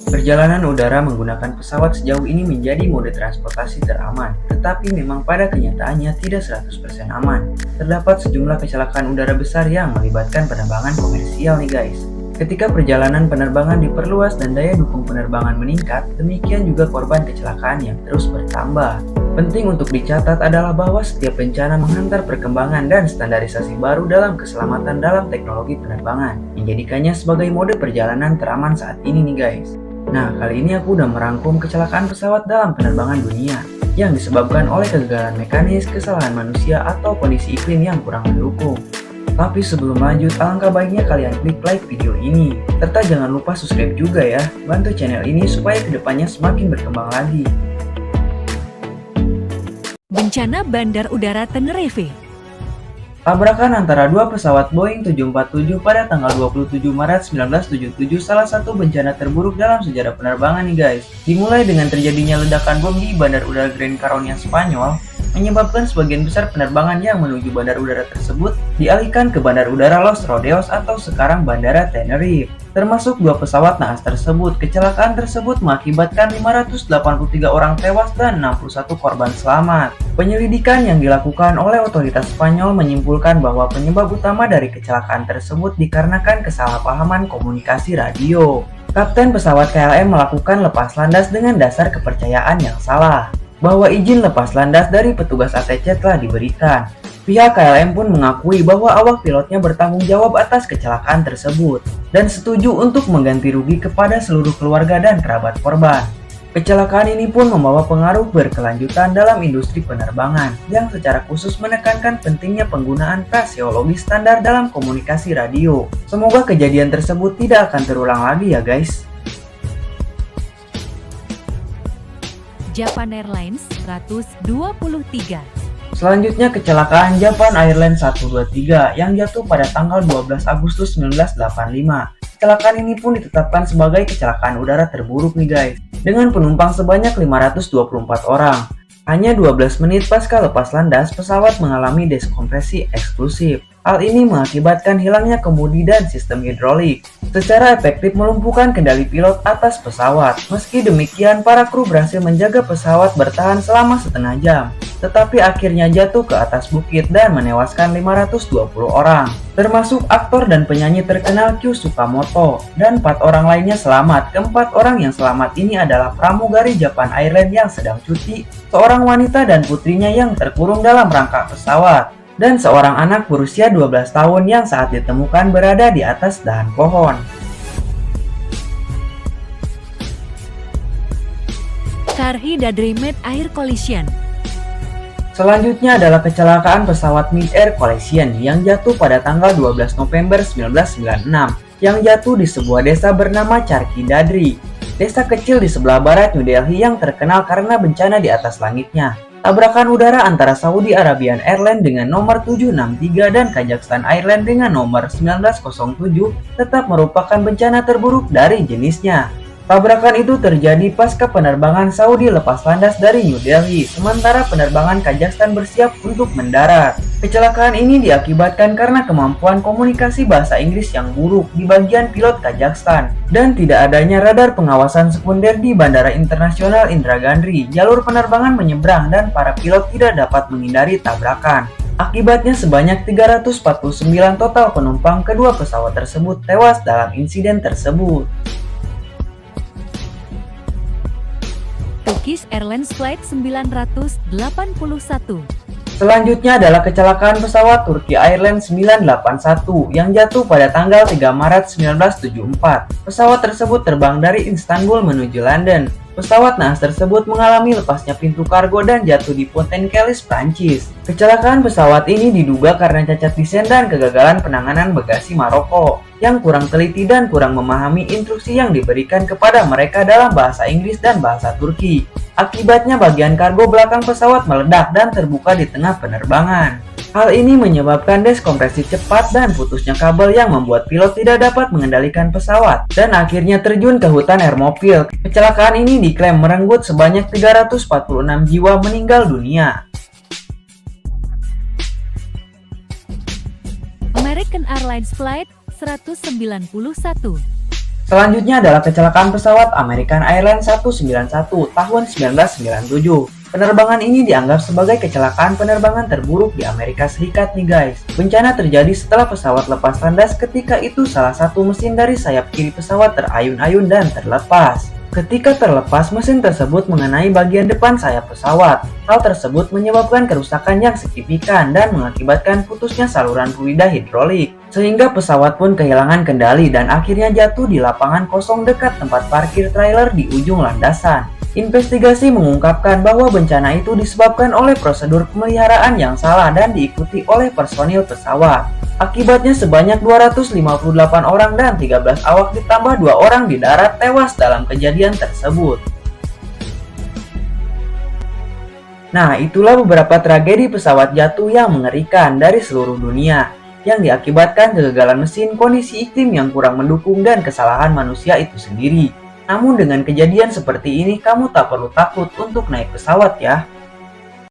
Perjalanan udara menggunakan pesawat sejauh ini menjadi mode transportasi teraman, tetapi memang pada kenyataannya tidak 100% aman. Terdapat sejumlah kecelakaan udara besar yang melibatkan penerbangan komersial nih guys. Ketika perjalanan penerbangan diperluas dan daya dukung penerbangan meningkat, demikian juga korban kecelakaan yang terus bertambah. Penting untuk dicatat adalah bahwa setiap bencana menghantar perkembangan dan standarisasi baru dalam keselamatan dalam teknologi penerbangan, menjadikannya sebagai mode perjalanan teraman saat ini nih guys. Nah, kali ini aku udah merangkum kecelakaan pesawat dalam penerbangan dunia yang disebabkan oleh kegagalan mekanis, kesalahan manusia, atau kondisi iklim yang kurang mendukung. Tapi sebelum lanjut, alangkah baiknya kalian klik like video ini, serta jangan lupa subscribe juga ya, bantu channel ini supaya kedepannya semakin berkembang lagi. Bencana Bandar Udara Tenerife. Tabrakan antara dua pesawat Boeing 747 pada tanggal 27 Maret 1977 salah satu bencana terburuk dalam sejarah penerbangan nih guys. Dimulai dengan terjadinya ledakan bom di Bandar Udara Gran Canaria, Spanyol, menyebabkan sebagian besar penerbangan yang menuju bandar udara tersebut dialihkan ke Bandar Udara Los Rodeos atau sekarang Bandara Tenerife. Termasuk dua pesawat naas tersebut, kecelakaan tersebut mengakibatkan 583 orang tewas dan 61 korban selamat. Penyelidikan yang dilakukan oleh otoritas Spanyol menyimpulkan bahwa penyebab utama dari kecelakaan tersebut dikarenakan kesalahpahaman komunikasi radio. Kapten pesawat KLM melakukan lepas landas dengan dasar kepercayaan yang salah, bahwa izin lepas landas dari petugas ATC telah diberikan. Pihak KLM pun mengakui bahwa awak pilotnya bertanggung jawab atas kecelakaan tersebut dan setuju untuk mengganti rugi kepada seluruh keluarga dan kerabat korban. Kecelakaan ini pun membawa pengaruh berkelanjutan dalam industri penerbangan yang secara khusus menekankan pentingnya penggunaan fraseologi standar dalam komunikasi radio. Semoga kejadian tersebut tidak akan terulang lagi ya guys. Japan Airlines 123. Selanjutnya kecelakaan Japan Airlines 123 yang jatuh pada tanggal 12 Agustus 1985. Kecelakaan ini pun ditetapkan sebagai kecelakaan udara terburuk nih guys, dengan penumpang sebanyak 524 orang. Hanya 12 menit pasca lepas landas, pesawat mengalami deskompresi eksklusif. Hal ini mengakibatkan hilangnya kemudi dan sistem hidrolik, secara efektif melumpuhkan kendali pilot atas pesawat. Meski demikian, para kru berhasil menjaga pesawat bertahan selama setengah jam, tetapi akhirnya jatuh ke atas bukit dan menewaskan 520 orang, termasuk aktor dan penyanyi terkenal Kyu Sukamoto, dan 4 orang lainnya selamat. Keempat orang yang selamat ini adalah pramugari Japan Airlines yang sedang cuti, seorang wanita dan putrinya yang terkurung dalam rangka pesawat, dan seorang anak berusia 12 tahun yang saat ditemukan berada di atas dahan pohon. Karhi Dadrimet Air Collision. Selanjutnya adalah kecelakaan pesawat Mid-Air Collision yang jatuh pada tanggal 12 November 1996, yang jatuh di sebuah desa bernama Charkhi Dadri, desa kecil di sebelah barat New Delhi yang terkenal karena bencana di atas langitnya. Tabrakan udara antara Saudi Arabian Airlines dengan nomor 763 dan Kazakhstan Airlines dengan nomor 1907 tetap merupakan bencana terburuk dari jenisnya. Tabrakan itu terjadi pasca penerbangan Saudi lepas landas dari New Delhi, sementara penerbangan Kazakhstan bersiap untuk mendarat. Kecelakaan ini diakibatkan karena kemampuan komunikasi bahasa Inggris yang buruk di bagian pilot Kazakhstan dan tidak adanya radar pengawasan sekunder di Bandara Internasional Indira Gandhi. Jalur penerbangan menyeberang dan para pilot tidak dapat menghindari tabrakan. Akibatnya sebanyak 349 total penumpang kedua pesawat tersebut tewas dalam insiden tersebut. Turkish Airlines Flight 981. Selanjutnya adalah kecelakaan pesawat Turki Airlines 981 yang jatuh pada tanggal 3 Maret 1974. Pesawat tersebut terbang dari Istanbul menuju London. Pesawat naas tersebut mengalami lepasnya pintu kargo dan jatuh di Pontaine-Calais, Prancis. Kecelakaan pesawat ini diduga karena cacat desain dan kegagalan penanganan bagasi Maroko yang kurang teliti dan kurang memahami instruksi yang diberikan kepada mereka dalam bahasa Inggris dan bahasa Turki. Akibatnya bagian kargo belakang pesawat meledak dan terbuka di tengah penerbangan. Hal ini menyebabkan deskompresi cepat dan putusnya kabel yang membuat pilot tidak dapat mengendalikan pesawat dan akhirnya terjun ke hutan Hermopil. Kecelakaan ini diklaim merenggut sebanyak 346 jiwa meninggal dunia. American Airlines Flight 191. Selanjutnya adalah kecelakaan pesawat American Airlines 191 tahun 1997. Penerbangan ini dianggap sebagai kecelakaan penerbangan terburuk di Amerika Serikat nih guys. Bencana terjadi setelah pesawat lepas landas, ketika itu salah satu mesin dari sayap kiri pesawat terayun-ayun dan terlepas. Ketika terlepas, mesin tersebut mengenai bagian depan sayap pesawat. Hal tersebut menyebabkan kerusakan yang signifikan dan mengakibatkan putusnya saluran fluida hidrolik. Sehingga pesawat pun kehilangan kendali dan akhirnya jatuh di lapangan kosong dekat tempat parkir trailer di ujung landasan. Investigasi mengungkapkan bahwa bencana itu disebabkan oleh prosedur pemeliharaan yang salah dan diikuti oleh personil pesawat. Akibatnya sebanyak 258 orang dan 13 awak ditambah 2 orang di darat tewas dalam kejadian tersebut. Nah, itulah beberapa tragedi pesawat jatuh yang mengerikan dari seluruh dunia yang diakibatkan kegagalan mesin, kondisi iklim yang kurang mendukung, dan kesalahan manusia itu sendiri. Namun dengan kejadian seperti ini, kamu tak perlu takut untuk naik pesawat ya.